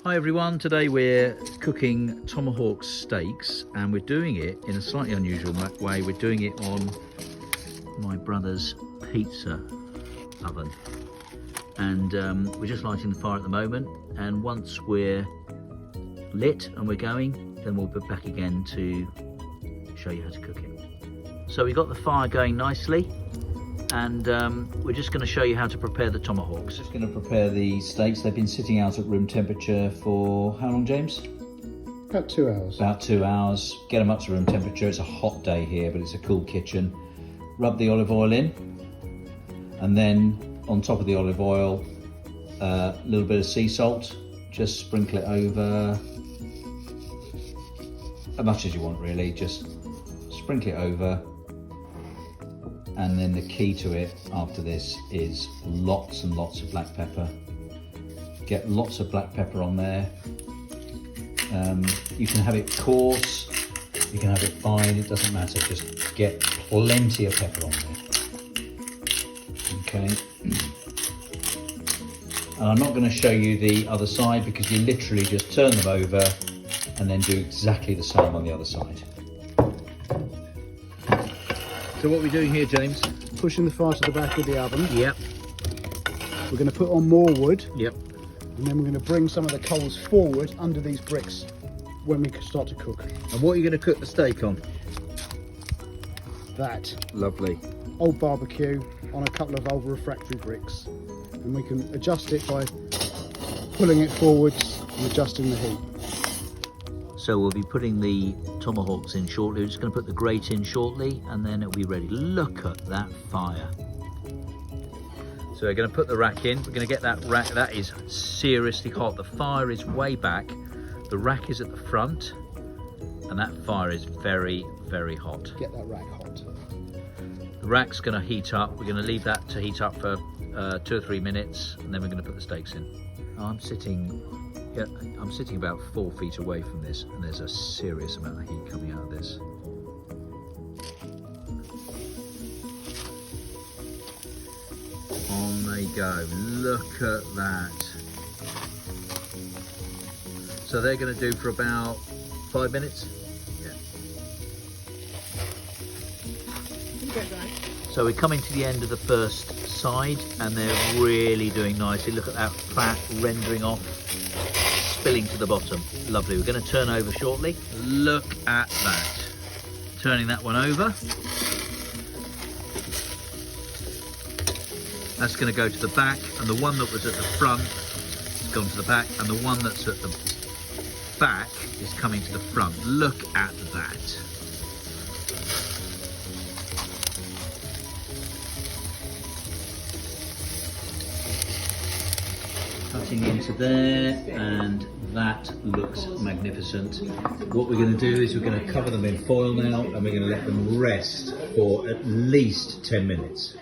Hi everyone, today we're cooking Tomahawk Steaks and we're doing it in a slightly unusual way. We're doing it on my brother's pizza oven and we're just lighting the fire at the moment, and once we're lit and we're going, then we'll be back again to show you how to cook it. So we got the fire going nicely, and we're just going to show you how to prepare the tomahawks. Just going to prepare the steaks. They've been sitting out at room temperature for how long, James? About 2 hours. About 2 hours. Get them up to room temperature. It's a hot day here, but it's a cool kitchen. Rub the olive oil in, and then on top of the olive oil, a little bit of sea salt. Just sprinkle it over, as much as you want really. Just sprinkle it over. And then the key to it after this is lots and lots of black pepper. Get lots of black pepper on there. You can have it coarse, you can have it fine, it doesn't matter. Just get plenty of pepper on there. Okay. And I'm not going to show you the other side because you literally just turn them over and then do exactly the same on the other side. So what are we doing here, James? Pushing the fire to the back of the oven. Yep. We're going to put on more wood. Yep. And then we're going to bring some of the coals forward under these bricks when we start to cook. And what are you going to cook the steak on? That. Lovely. Old barbecue on a couple of old refractory bricks. And we can adjust it by pulling it forwards and adjusting the heat. So we'll be putting the tomahawks in shortly. We're just going to put the grate in shortly and then it'll be ready. Look at that fire. So we're going to put the rack in. We're going to get that rack. That is seriously hot. The fire is way back. The rack is at the front and that fire is very, very hot. Get that rack hot. The rack's going to heat up. We're going to leave that to heat up for 2 or 3 minutes and then we're going to put the steaks in. I'm sitting about 4 feet away from this and there's a serious amount of heat coming out of this. On they go, look at that. So they're going to do for about 5 minutes? Yeah. So we're coming to the end of the first side and they're really doing nicely. Look at that fat rendering off, spilling to the bottom. Lovely. We're going to turn over shortly. Look at that. Turning that one over. That's going to go to the back, and the one that was at the front has gone to the back, and the one that's at the back is coming to the front. Look at that. Cutting into there, and that looks magnificent. What we're going to do is we're going to cover them in foil now and we're going to let them rest for at least 10 minutes.